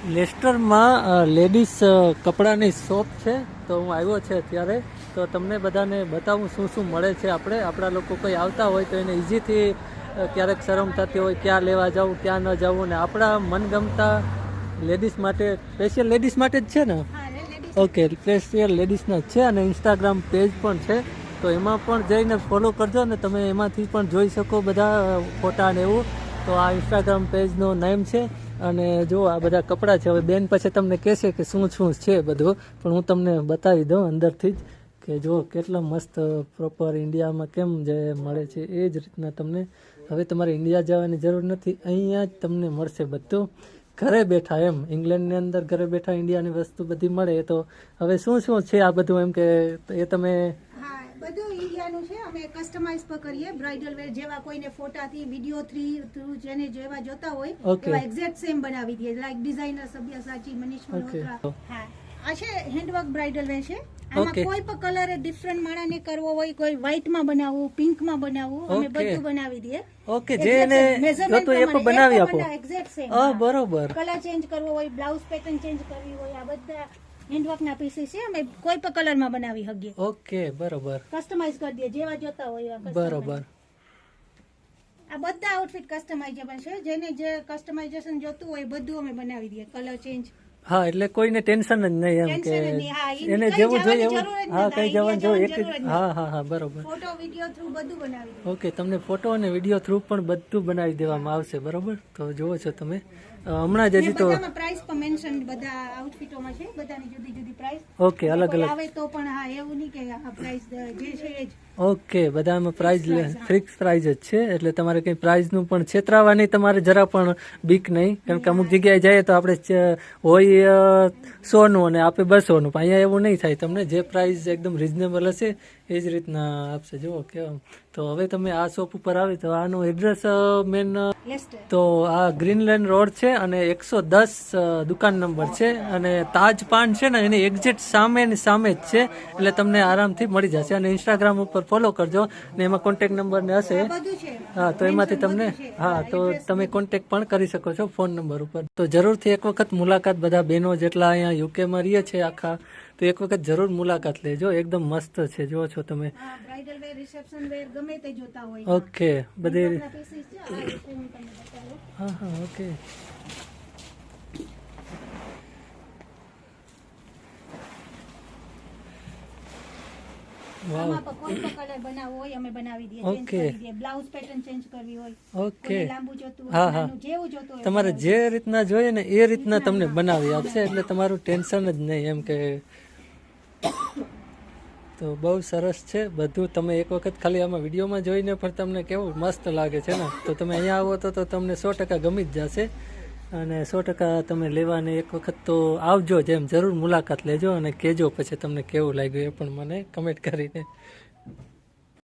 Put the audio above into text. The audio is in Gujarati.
લેસ્ટરમાં લેડીઝ કપડાની શોપ છે, તો હું આવ્યો છે અત્યારે. તો તમને બધાને બતાવું શું શું મળે છે. આપણા લોકો કોઈ આવતા હોય તો એને ઇઝીથી ક્યારેક શરમ થતી હોય ક્યાં લેવા જવું ક્યાં ન જવું, ને આપણા મનગમતા લેડીઝ માટે સ્પેશિયલ લેડીઝ માટે જ છે ને? ઓકે, સ્પેશિયલ લેડીઝના જ છે અને ઇન્સ્ટાગ્રામ પેજ પણ છે, તો એમાં પણ જઈને ફોલો કરજો ને તમે એમાંથી પણ જોઈ શકો બધા ફોટા ને એવું. તો આ ઇન્સ્ટાગ્રામ પેજનો નેમ છે. અને જો આ બધા કપડાં છે. હવે બેન પછી તમને કહેશે કે શું શું છે બધું, પણ હું તમને બતાવી દઉં અંદરથી જ કે જો કેટલા મસ્ત પ્રોપર ઇન્ડિયામાં કેમ જે મળે છે એ જ રીતના તમને. હવે તમારે ઇન્ડિયા જવાની જરૂર નથી, અહીંયા જ તમને મળશે બધું ઘરે બેઠા એમ. ઇંગ્લેન્ડની અંદર ઘરે બેઠા ઇન્ડિયાની વસ્તુ બધી મળે. તો હવે શું શું છે આ બધું એમ કે એ તમે? બધું ઇન્ડિયાનું છે. અમે કસ્ટમાઇઝ પણ કરીએ બ્રાઇડલ વેર જેવા કોઈને ફોટાથી વિડીયો થ્રુ જેને જેવા જોતા હોય એવા એક્ઝેક્ટ સેમ બનાવી દઈએ. Like designer Sabyasachi, Manish Malhotra. હા, આ છે હેન્ડવર્ક બ્રાઇડલ વેર છે. આમાં કોઈ પણ કલર ડિફરન્ટ માળાને કરવો હોય, કોઈ વ્હાઈટ માં બનાવવું, પિંક માં બનાવવું, અમે બધું બનાવી દઈએ. ઓકે, જે એને જોતો એ પણ બનાવી આપો. Exact same. બરોબર. કલર ચેન્જ કરવો હોય, બ્લાઉઝ પેટર્ન ચેન્જ કરવી હોય, આ બધા હેન્ડવર્ક ના પીસીસ છે. અમે કોઈ પણ કલર માં બનાવી શકીએ. ઓકે, બરોબર. કસ્ટમાઇઝ કરી દઈએ જેવા જોતા હોય એવા. બરોબર. આ બધા આઉટફિટ કસ્ટમાઇઝેબલ છે. જેને જે કસ્ટમાઇઝેશન જોતું હોય બધું અમે બનાવી દઈએ. Colour change. હા, એટલે કોઈને ટેન્શન જ નહીં એમ કે એને જેવું જોઈએ એવું. હા, કઈ જવાનું જોઈએ એક જ. હા, બરોબર. ફોટો વિડિયો થ્રુ બધું બનાવી દઈએ. ઓકે, તમને ફોટો અને વિડીયો થ્રુ પણ બધું બનાવી દેવામાં આવશે. બરોબર. તો જુઓ છો તમે હમણાં જ હજી તો પ્રાઇસ પણ મેન્શન બધા આઉટફિટોમાં છે. બધાની જુદી જુદી પ્રાઇસ. ઓકે, અલગ અલગ આવે તો પણ હા, એવું નહીં કે આ પ્રાઇસ જે છે એ જ. ઓકે, બધામાં પ્રાઇઝ ફિક્સ પ્રાઇઝ જ છે. એટલે તમારે કંઈ પ્રાઇઝનું પણ છેતરાવાની તમારે જરા પણ બીક નહીં. કારણ કે અમુક જગ્યાએ જઈએ તો આપણે હોય 100નું અને આપે 200નું, પણ અહીંયા એવું નહીં થાય. તમને જે પ્રાઇઝ એકદમ રિઝનેબલ હશે એ જ રીતના આપશે. જુઓ કેમ. તો હવે તમે આ શોપ ઉપર આવી તો આનું એડ્રેસ મેન તો આ ગ્રીનલેન્ડ રોડ છે અને 110 દુકાન નંબર છે. અને તાજ પાન છે ને એની એક્ઝેક્ટ સામે જ છે. એટલે તમને આરામથી મળી જશે. અને ઇન્સ્ટાગ્રામ ઉપર ફોલો કરજો ને એમાં કોન્ટેક્ટ નંબર ને હશે. હા, તો એમાંથી તમને તો તમે કોન્ટેક્ટ પણ કરી શકો છો ફોન નંબર ઉપર. તો જરૂરથી એક વખત મુલાકાત બધા બહેનો જેટલા અહીંયા યુકેમાં રહીએ છે આખા, તો એક વખત જરૂર મુલાકાત લેજો. એકદમ મસ્ત છે. જો છો તમે. બ્રાઇડલ વેર, રિસેપ્શન વેર ગમે તે જોતા હોય. ઓકે, બધી. હા, ઓકે. આમાં પણ કોઈ પણ કલર બનાવવો હોય અમે બનાવી દઈએ. ચેન્જ કરી દઈએ. બ્લાઉઝ પેટર્ન ચેન્જ કરવી હોય, ઓકે, લાંબુ જોતું હોય, નાનું જેવું જોતું હોય તમારે જે રીતના જોઈએ ને એ રીતના તમને બનાવી આપશે. એટલે તમારું ટેન્શન જ નહીં એમ કે. તો બહુ સરસ છે બધું. તમે એક વખત ખાલી આમાં વિડીયોમાં જોઈને પણ તમને કેવું મસ્ત લાગે છે ને, તો તમે અહીંયા આવો તો તમને 100% ગમી જ જશે. અને 100% તમે લેવાને એક વખત તો આવજો, જેમ જરૂર મુલાકાત લેજો અને કહેજો પછી તમને કેવું લાગ્યું એ પણ મને કમેન્ટ કરીને.